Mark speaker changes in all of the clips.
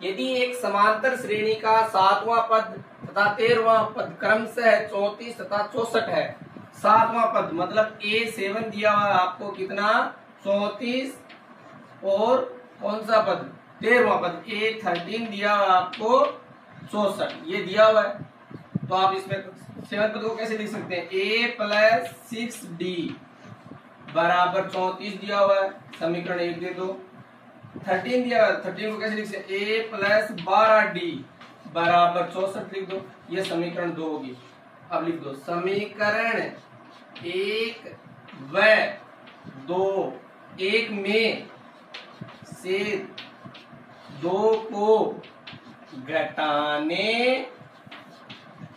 Speaker 1: यदि एक समांतर श्रेणी का 7वां पद तथा 13वां पद क्रमशः 34 तथा 64 है। 7वां पद मतलब A7 दिया हुआ है आपको कितना 34 और कौन सा पद 13वां पद A13 दिया हुआ है आपको 64 ये दिया हुआ है। तो आप इसमें 7 पद को कैसे लिख सकते हैं A प्लस 6D बराबर 34 दिया हुआ है समीकरण 1 दे दो। 13 दिया हुआ है 13 को कैसे लिख सकते A प्लस 12D बराबर 64 लिख दो ये समीकरण 2 होगी। अब लिख दो समीकरण 1 व 2 1 में से 2 को घटाने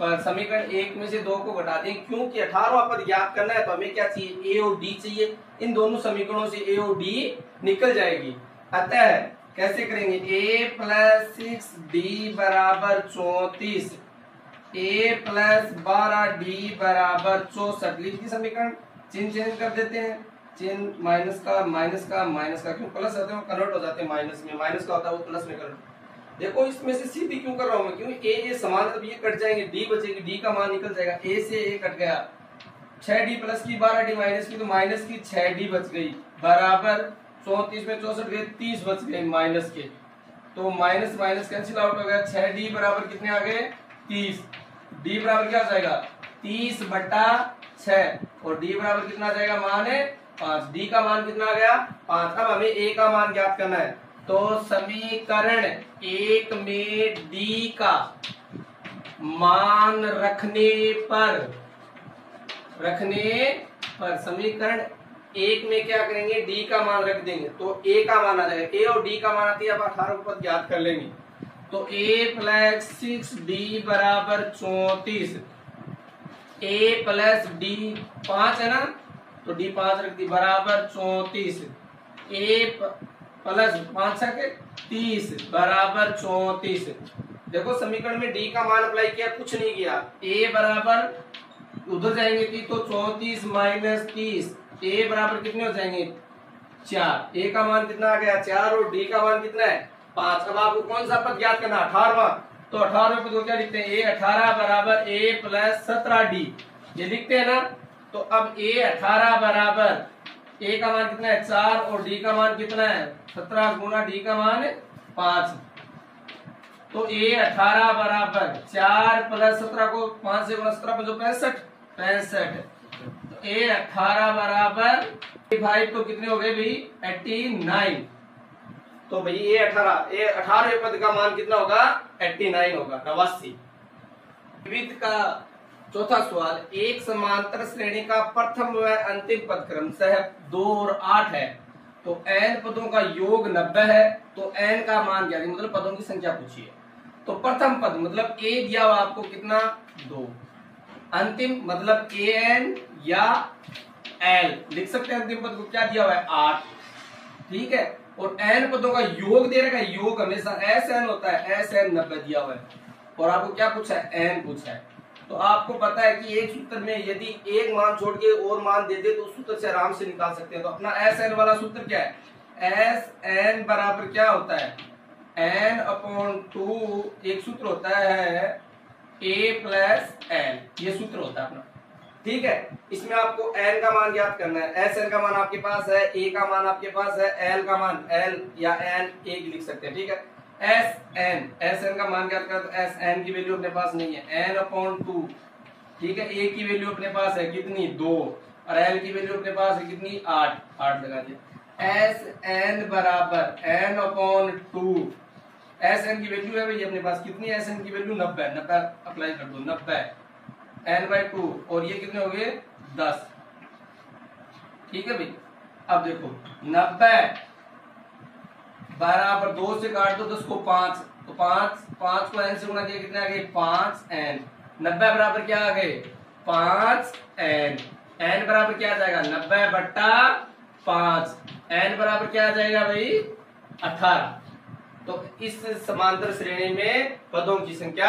Speaker 1: पर समीकरण 1 में से 2 को घटा दें क्योंकि 18वां पद ज्ञात करना है तो हमें क्या चाहिए A और D चाहिए। इन दोनों समीकरणों से A और D निकल जाएगी। अतः कैसे करेंगे A प्लस 6D बराबर 34 A प्लस 12D बराबर 64 लिख दी समीकरण। चिन्ह चेंज कर देते हैं चिन्ह माइनस का क्यों प्लस आते हैं कन्वर्ट हो जाते हैं माइनस में माइनस का होता है वो प्लस में कन्वर्ट। देखो इसमें से सीधी क्यों कर रहा हूं मैं क्योंकि A समान तब ये कट जाएंगे D बचेगी D का मान निकल जाएगा A से A कट गया 6D प्लस की 12D माइनस की तो माइनस की 6D बच गई बराबर 34 में 64 गए 30 बच गए माइनस के तो माइनस माइनस कैंसिल आउट हो गया 6D बराबर कितने आ गए 30 D बराबर क्या हो जाएगा 30 बटा 6 और D बराबर कितना आ जाएगा मान है 5 D का मान कितना आ गया 5। अब हमें A का मान ज्ञात करना है तो समीकरण 1 में D का मान रखने पर समीकरण 1 में क्या करेंगे D का मान रख देंगे तो A का मान आ जाएगा A और D का मान आती है अब 18 पद ज्ञात कर लेंगे तो A प्लस 6D बराबर 34 A प्लस D 5 है ना तो D 5 रख दी बराबर 34 A प्लस 5 के 30 बराबर 34। देखो समीकरण में D का मान अप्लाई किया कुछ नहीं किया A बराबर उधर जाएंगे थी तो 34 माइनस 30 A बराबर कितने हो जाएंगे 4 A का मान कितना आ गया 4 और D का मान कितना है 5। अब आपको कौन सा पद ज्ञात करना 18वां तो 18वें पद को क्या लिखते हैं A18 बराबर A प्लस 17D ये लिखते हैं ना। तो अब A18 बराबर A का मान कितना है 4 और D का मान कितना है 17 गुना D का मान 5 तो A18 बराबर 4 प्लस 17 को 5 से गुना 17 65 तो A18 बराबर 5 तो कितने हो गए भाई 89 तो भाई A18 पद का मान कितना होगा 89 होगा 89। विविध का चौथा सवाल एक समांतर श्रेणी का प्रथम व अंतिम पद क्रमशः 2 और 8 है तो n पदों का योग 90 है तो n का मान क्या है मतलब पदों की संख्या पूछिए। तो प्रथम पद मतलब a दिया हुआ आपको कितना 2 अंतिम मतलब an या l लिख सकते हैं अंतिम पद को क्या दिया हुआ है 8 ठीक है और n पदों का योग दे रखा है योग हमेशा sn होता है sn 90 दिया हुआ है और आपको क्या पूछा है n पूछा है। तो आपको पता है कि एक सूत्र में यदि एक मान छोड़ के और मान दे दे तो उस सूत्र से आराम से निकाल सकते हैं। तो अपना एस एन वाला सूत्र क्या है एस एन बराबर क्या होता है n अपॉन 2 एक सूत्र होता है a प्लस n ये सूत्र होता है अपना ठीक है। इसमें आपको n का मान ज्ञात करना है एस एन का मान आपके पास है a का मान आपके पास है l का मान l या n एक लिख सकते हैं ठीक है। एस एन का मान ज्ञात करें तो एस एन की वैल्यू अपने पास नहीं है n अपॉन 2 ठीक है। ए की वैल्यू अपने पास है कितनी 2 और एल की वैल्यू अपने पास है कितनी 8 लगा दिया एस एन बराबर n अपॉन 2 एस एन की वैल्यू है भाई अपने पास कितनी एस एन की वैल्यू 90 अप्लाई कर दो 90 n/2 और ये कितने हो गए 10 ठीक है भाई। अब देखो 90 बराबर 2 से काट दो 10 को 5 तो 5 को n से गुणा किया कितने आ गए 5n 90 बराबर क्या आ गए 5n n बराबर क्या आ जाएगा 90 बट्टा 5 n बराबर क्या आ जाएगा भाई 18। तो इस समांतर श्रेणी में पदों की संख्या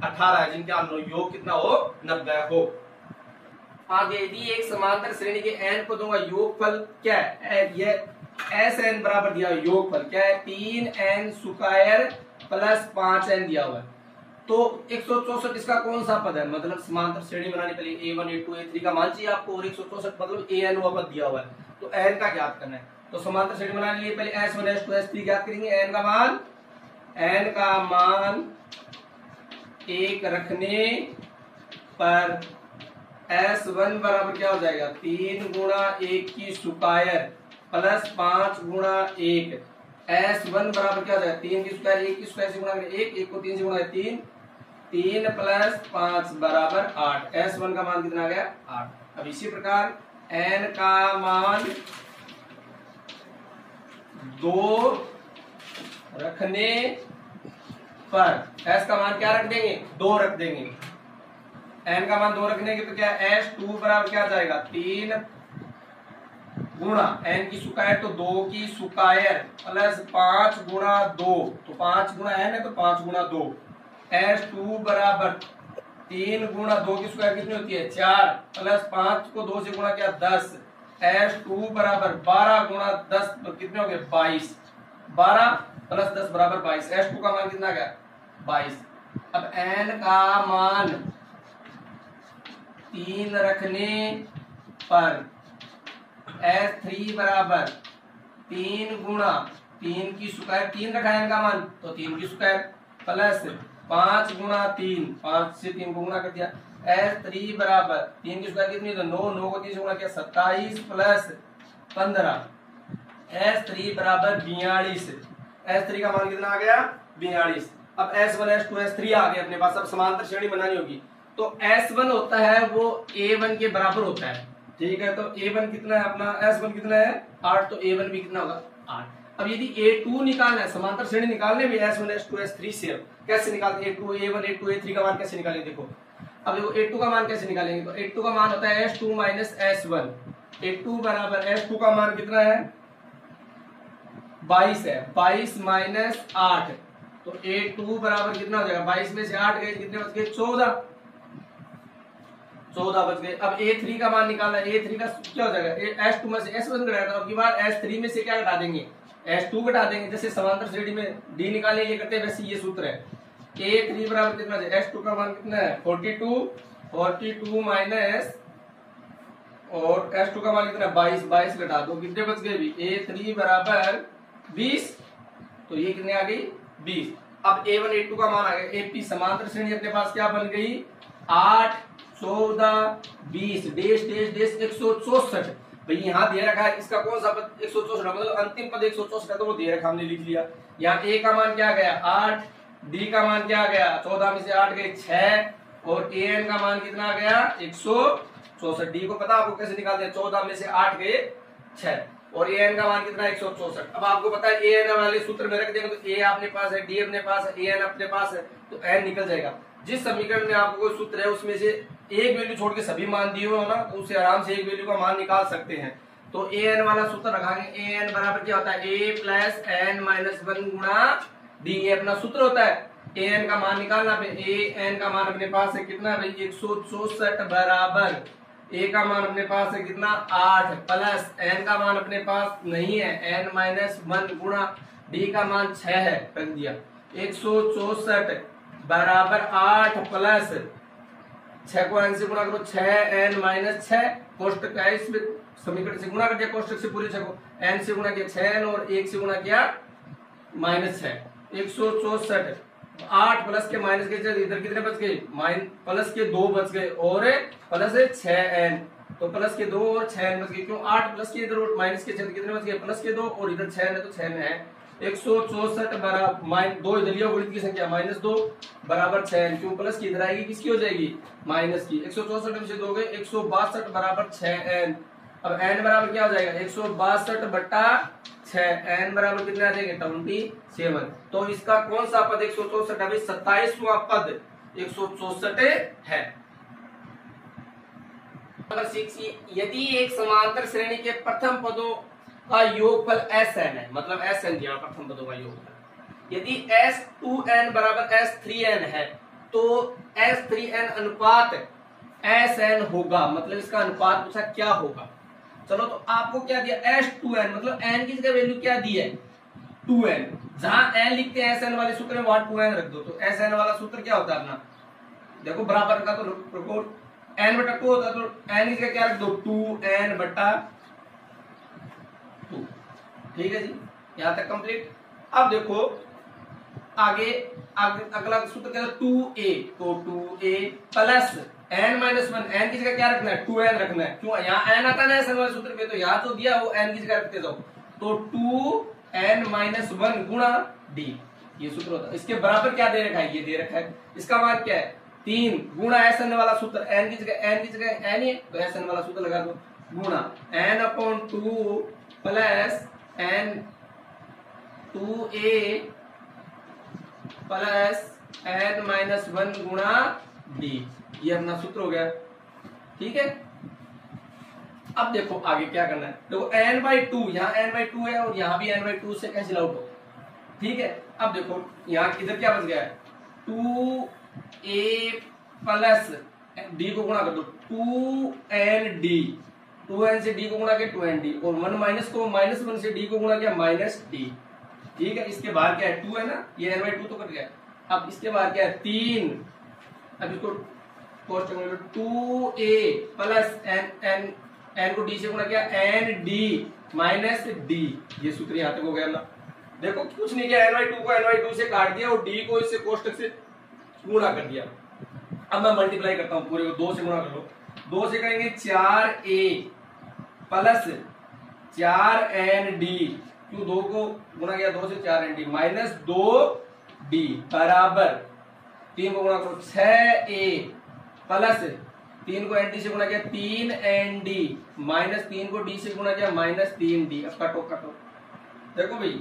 Speaker 1: 18 है जिनका योग कितना हो 90 हो। आगे यदि एक समांतर श्रेणी के n पदों का योगफल क्या है ये एस एन बराबर दिया योगफल क्या है 3n स्क्वायर प्लस 5n दिया हुआ है। तो 164 इसका कौन सा पद है, मतलब समांतर श्रेणी बनाने के लिए a1 a2 a3 का मान चाहिए आपको, और 164 मतलब an हुआ पद दिया हुआ है, तो n का ज्ञात करना है। तो समांतर श्रेणी बनाने के लिए पहले s1 s2 s3 ज्ञात करेंगे। n का मान 1 रखने पर s1 बराबर क्या हो जाएगा, 3 गुणा 1 की स्क्वायर प्लस 5 गुणा 1। s1 बराबर क्या हो जाएगा, 3 की स्क्वायर 1 की स्क्वायर से गुणा करें 1 को 3 से गुणा 3 प्लस 5 बराबर 8। s1 का मान कितना आ गया, 8। अब इसी प्रकार n का मान 2 रखने पर s का मान क्या रख देंगे, 2 रख देंगे। n का मान 2 रखने के तो क्या s2 बराबर क्या आ जाएगा, 3 गुणा n की स्क्वायर तो 2 की स्क्वायर प्लस 5 गुणा 2, तो 5 गुणा n है तो 5 गुणा 2। s2 बराबर 3 गुणा 2 की स्क्वायर कितनी होती है, 4 प्लस 5 को 2 से गुणा किया 10। s2 बराबर 12 गुणा 10 तो कितने हो गए, 22। 12 प्लस 10 बराबर 22। s2 का मान कितना गया, 22। अब n का मान 3 रखने पर s3 बराबर 3 गुणा 3 की स्क्वायर, 3 रखा है n का मान तो 3 की स्क्वायर प्लस 5 गुणा 3, 5 से 3 को गुणा कर दिया। s3 बराबर 3 की स्क्वायर कितनी, तो 9 को 3 से गुणा किया 27 प्लस 15। s3 बराबर 42। s3 का मान कितना आ गया, 42। अब s1 s2 s3 आ गए अपने पास। अब समांतर श्रेणी बनानी होगी तो s1 होता है वो a1 के बराबर होता है, ठीक है। तो a1 कितना है अपना, s1 कितना है 8, तो a1 भी कितना होगा 8। अब यदि a2 निकालना है, समांतर श्रेणी निकालने में s1 s2 s3 से कैसे निकालते हैं, a2 a1 a2 a3 का मान कैसे निकालेंगे, देखो अब देखो a2 का मान कैसे निकालेंगे, तो a2 का मान होता है s2 माइनस s1। a2 बराबर s2 का मान कितना है 22 है, 22 माइनस 8, तो a2 बराबर कितना हो जाएगा, 22 में से 8 गए कितने बच गए, 14 बच गए। अब a3 का मान निकालना है, a3 का क्या हो जाएगा, s2 में से s1 घटाया था, अब की बार s3 में से क्या घटा देंगे, s2 घटा देंगे। जैसे समांतर श्रेणी में d निकालने के लिए करते हैं वैसे ये सूत्र है। a3 बराबर कितना है, s2 का मान कितना है 42 माइनस और s2 का मान कितना है 22 घटा दो कितने बच गए भी, a3 बराबर 20, तो ये कितने आ गई 20। अब a1 a2 का मान आ गया, AP समांतर श्रेणी अपने पास क्या बन गई 8 14 20 डेश डेश डेश 164। भाई यहाँ दे रखा है इसका कौन सा पद 164, मतलब अंतिम पद 164 है तो वो दे रखा हमने लिख लिया। यहाँ a का मान क्या गया 8, d का मान क्या गया 14 में से 8 गए 6 और an का मान कितना आ गया 164। d को पता आपको कैसे निकालते हैं, 14 में से 8 गए 6 और an का मान कितना है 164। अब आपको पता है an वाले सूत्र में रख देंगे तो a अपने पास है, d अपने पास है, an अपने पास है, तो n निकल जाएगा। जिस समीकरण में आपको कोई सूत्र है उसमें से एक वैल्यू छोड़ के सभी मान दिए हो ना, तो उससे आराम से एक वैल्यू का मान निकाल सकते हैं। तो an वाला सूत्र रखाएंगे, an बराबर क्या होता है a प्लस n माइनस 1 गुणा d, ये अपना सूत्र होता है। an का मान निकालना पे an का मान अपने पास है कितना है भाई 164 बराबर a का मान अपने पास है कितना 8 प्लस n का मान अपने पास नहीं है n माइनस 1 गुणा d का मान 6 है, रख दिया 164 बराबर 8 प्लस 6 को n से गुणा करो 6n माइनस 6 कोष्टक का इसमें समीकरण से गुणा कर दिया, कोष्टक से पूरे 6 को n से गुणा किया 6n और 1 से गुणा किया माइनस 6 164। 8 प्लस के माइनस के इधर कितने बच गए प्लस के 2 बच गए और प्लस 6n, तो प्लस के 2 और 6n बच गए, क्यों 8 प्लस के इधर माइनस के कितने बच गए प्लस के 2 और इधर 6n है तो 6n है 164 बराबर 2 इधर लिया गुणित की संख्या -2 बराबर 6n, क्यों प्लस की इधर आएगी किसकी हो जाएगी माइनस की। 164 में से 2 गए 162 बराबर 6n। अब n बराबर क्या हो जाएगा 162 बट्टा 6, n बराबर कितने आ जाएंगे 27। तो इसका कौन सा पद 164 है, 27वां पद 164 है। नंबर 6, यदि एक समांतर श्रेणी के प्रथम पदों का योगफल Sn है, मतलब Sn दिया प्रथम पदों का योगफल, यदि S2n बराबर S3n है तो S3n अनुपात Sn होगा, मतलब इसका अनुपात पूछा क्या होगा। चलो तो आपको क्या दिया S2n, मतलब n की जगह वैल्यू क्या दी है 2n, जहां एन लिखते हैं एस एन वाले सूत्र में वहां 2n रख दो। तो एस एन वाला सूत्र क्या होता है अपना, देखो बराबर का तो n बटा 2 होता है, तो n इसका क्या रख दो 2n बटा 2। ठीक है जी, यहां तक कंप्लीट। अब देखो आगे अगला सूत्र क्या है 2a, तो 2a plus n minus 1, n की जगह क्या रखना है 2n रखना है। क्यों, यहाँ n आता है ना एस एन वाले सूत्र पे, तो यहाँ तो दिया वो n की जगह रखते जाओ, तो 2n माइनस 1 गुणा d, ये सूत्र होता है। इसके बराबर क्या दे रखा है, ये दे रखा है, इसका मान क्या है 3 गुणा एस एन वाला सूत्र, n की जगह n ही है तो एस एन वाला सूत्र लगा दो, गुणा n upon 2 plus n 2a plus n minus 1 गुणा d, ये अपना सूत्र हो गया। ठीक है, अब देखो आगे क्या करना है, देखो n/2, यहाँ n/2 है और यहाँ भी n/2 से कैंसिल आउट हो। ठीक है, अब देखो यहाँ इधर क्या बच गया है 2a प्लस d को गुणा कर दो 2nd, 2n से d को गुणा किया 2nd, और 1 माइनस को -1 से d को गुणा किया -d। ठीक है, इसके बाहर क्या है 2 है ना, ये n/2 तो कट गया। अब इसके बाहर क्या है 3, अब इसको 2a प्लस n को d से गुणा किया nd माइनस d, ये सूत्र यहाँ तक हो गया ना। देखो कुछ नहीं किया, n/2 को n/2 से काट दिया और d को इससे कोष्टक से गुणा कर दिया। अब मैं मल्टीप्लाई करता हूँ, पूरे को 2 से गुणा कर लो, 2 से करेंगे 4a प्लस 4nd, क्यों 2 को गुणा किया 2 से 4nd माइनस 2d बराबर 3 को गुणा करो 6a प्लस 3 को nd से गुणा किया 3nd माइनस 3 को d से गुणा किया -3d। अब कटो कटो, देखो भाई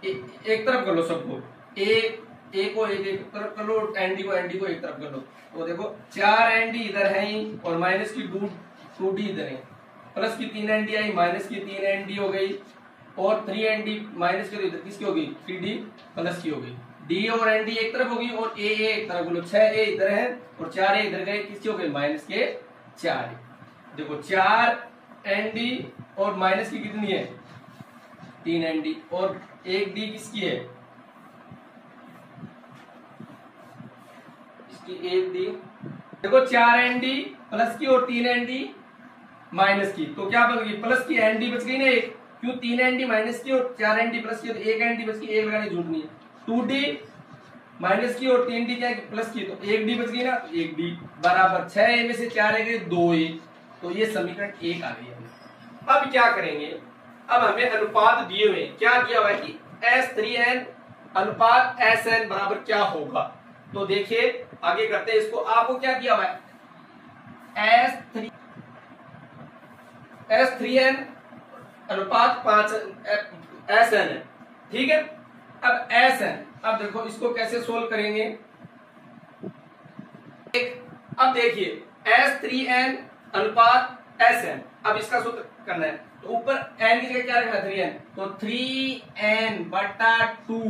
Speaker 1: एक तरफ कर लो सबको, a को एक तरफ कर लो, nd को एक तरफ कर लो, तो देखो 4nd इधर है ही और माइनस की 2d इधर है, प्लस की 3nd आई माइनस की 3nd हो गई, और 3nd माइनस की इधर किसकी हो गई 3d प्लस की हो गई, d और nd एक तरफ होगी और a एक तरफ, बोलो 6a इधर है और 4a इधर गए, किसकी हो गई माइनस के 4। देखो 4nd और माइनस की कितनी है 3nd, और 1d किसकी है, इसकी 1d, देखो 4nd प्लस की और 3nd माइनस की, तो क्या बच गई प्लस की nd बच गई ना एक, क्यों 3nd माइनस की और 4nd प्लस की, तो 1nd बच गई, एक लगाने जरूरत नहीं है, 2d माइनस की और 3d क्या प्लस की, तो 1d बच गई ना, तो 1d बराबर 6a में से 4a गए 2a, तो ये समीकरण 1 आ गई है। अब क्या करेंगे, अब हमें अनुपात दिए हुए, क्या दिया हुआ है कि S3n अनुपात Sn बराबर क्या होगा, तो देखिए आगे करते हैं इसको। आपको क्या दिया हुआ है S3n अनुपात 5 Sn है। ठीक है, अब Sn, अब देखो इसको कैसे सोल्व करेंगे, अब देखिए S3n अनुपात Sn, अब इसका सूत्र करना है, तो ऊपर n की जगह क्या रखना है 3n, तो 3n बटा 2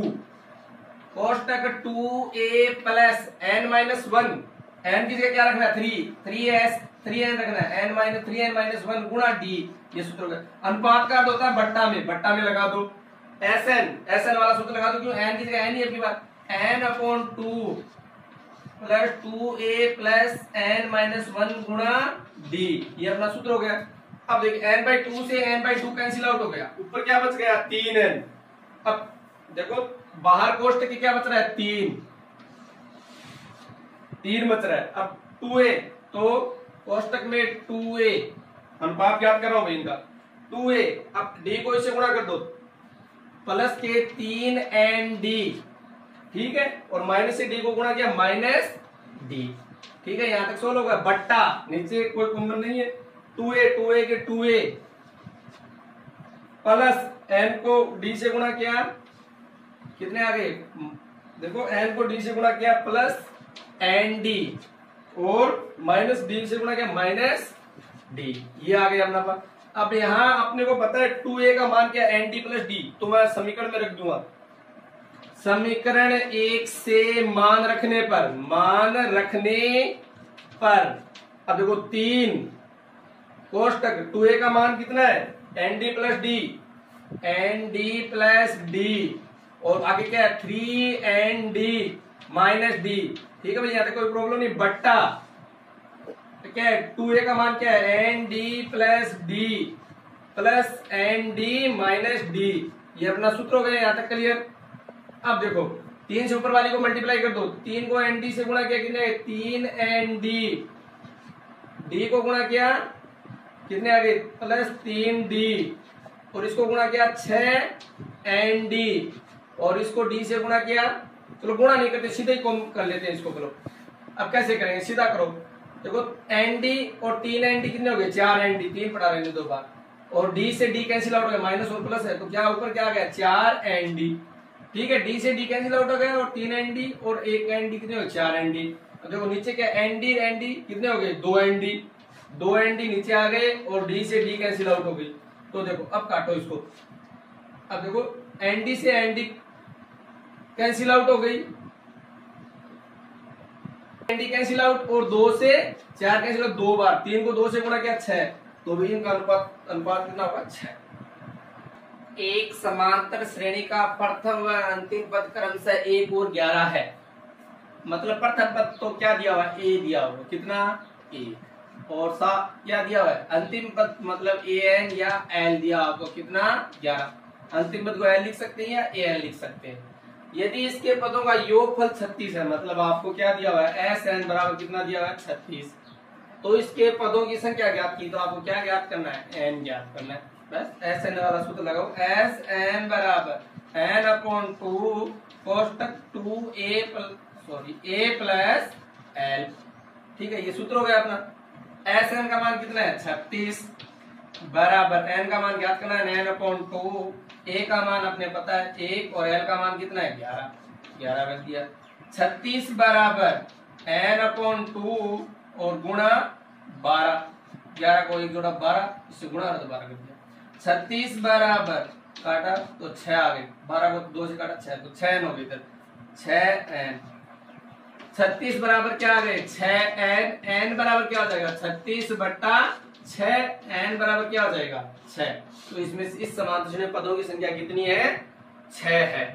Speaker 1: कोष्टक 2a plus n minus 1, n की जगह क्या रखना है 3n रखना है, n माइनस 1 गुणा d, ये सूत्र होगा। अनुपात का अर्थ होता है बट्टा में लगा दो, Sn वाला सूत्र लगा दो, क्यों n की जगह n ही है, बात n upon 2 plus 2a plus n minus 1 गुणा d, ये अपना सूत्र हो गया। अब देखिए n/2 से n/2 कैंसिल आउट हो गया, ऊपर क्या बच गया 3n, अब देखो बाहर कोष्टक की क्या बच रहा है 3 बच रहा है, अब 2a, तो कोष्टक में 2a, अनुपात ज्ञात कर रहा हूं भाई इनका 2a, अब d को इससे गुणा कर दो प्लस के 3nd, ठीक है, और माइनस से d को गुणा किया -d। ठीक है, यहां तक सोल्व होगा, बट्टा नीचे कोई कॉमन नहीं है, 2a के 2a प्लस n को d से गुणा किया, कितने आ गए, देखो n को d से गुणा किया प्लस nd और माइनस d से गुणा किया -d, ये आ गया अपना पास। अब यहां अपने को पता है 2a का मान क्या है nd प्लस d, तो मैं समीकरण में रख दूंगा, समीकरण 1 से मान रखने पर अब देखो 3 कोष्टक 2a का मान कितना है nd प्लस d और आगे क्या है 3nd माइनस डी। ठीक है भाई, यहाँ तक कोई प्रॉब्लम नहीं। बट्टा क्या है 2a का मान क्या है n d plus d plus n d minus d. ये अपना सूत्र हो गया, यहाँ तक क्लियर। अब देखो 3 से ऊपर वाली को मल्टीप्लाई कर दो, 3 को एन डी से गुणा किया कितने 3 एन डी, डी को गुणा किया कितने आ गए प्लस 3d, और इसको गुणा किया 6nd, और इसको d से गुणा किया। चलो गुणा नहीं करते, सीधे ही कम कर लेते हैं इसको। चलो अब कैसे करेंगे, सीधा करो। देखो nd और 3nd कितने हो गए 4nd, 3 पढ़ा रहे हैं 2 बार, और d से d कैंसिल आउट हो गया, माइनस और प्लस है तो क्या ऊपर क्या आ गया 4nd। ठीक है, d से d कैंसिल आउट हो गया, और 3nd और 1nd कितने हो गए 4nd। तो देखो नीचे क्या nd कितने हो गए 2nd नीचे आ गए, और d से d कैंसिल आउट हो गई। तो देखो अब काटो इसको। अब देखो nd से nd कैंसिल आउट हो गई, nd कैंसिल आउट, और 2 से 4 कैंसिल आउट 2 बार, 3 को 2 से गुणा किया 6, तो भी इनका अनुपात कितना होगा 6। एक समांतर श्रेणी का प्रथम व अंतिम पद क्रमशः 1 और 11 है। मतलब प्रथम पद तो क्या दिया हुआ है a दिया हुआ, कितना 1, और सा क्या दिया हुआ है अंतिम पद मतलब an या l दिया आपको कितना 11। अंतिम पद को l लिख सकते हैं या an लिख सकते हैं। यदि इसके पदों का योगफल 36 है, मतलब आपको क्या दिया हुआ है Sn बराबर कितना दिया हुआ है 36, तो इसके पदों की संख्या ज्ञात की, तो आपको क्या ज्ञात करना है n ज्ञात करना है। बस Sn वाला सूत्र लगाओ, Sn बराबर n/2 कोष्टक a प्लस l। ठीक है, ये सूत्र हो गया अपना। Sn का मान कितना है 36 बराबर n का मान ज्ञात करना है n/2, a का मान अपने पता है 1, और l का मान कितना है 11 रख दिया। 36 बराबर n/2 और गुणा 12, 11 को 1 जोड़ा 12, इससे गुणा तो 12 कर दिया। 36 बराबर काटा तो 6 आ गए, 12 को 2 से काटा 6, तो 6n हो गई इधर 6n। 36 बराबर क्या आ गए 6n, n बराबर क्या हो जाएगा 36 बट्टा 6, n बराबर क्या हो जाएगा 6। तो इसमें इस समांतर श्रेणी पदों की संख्या कितनी है 6 है।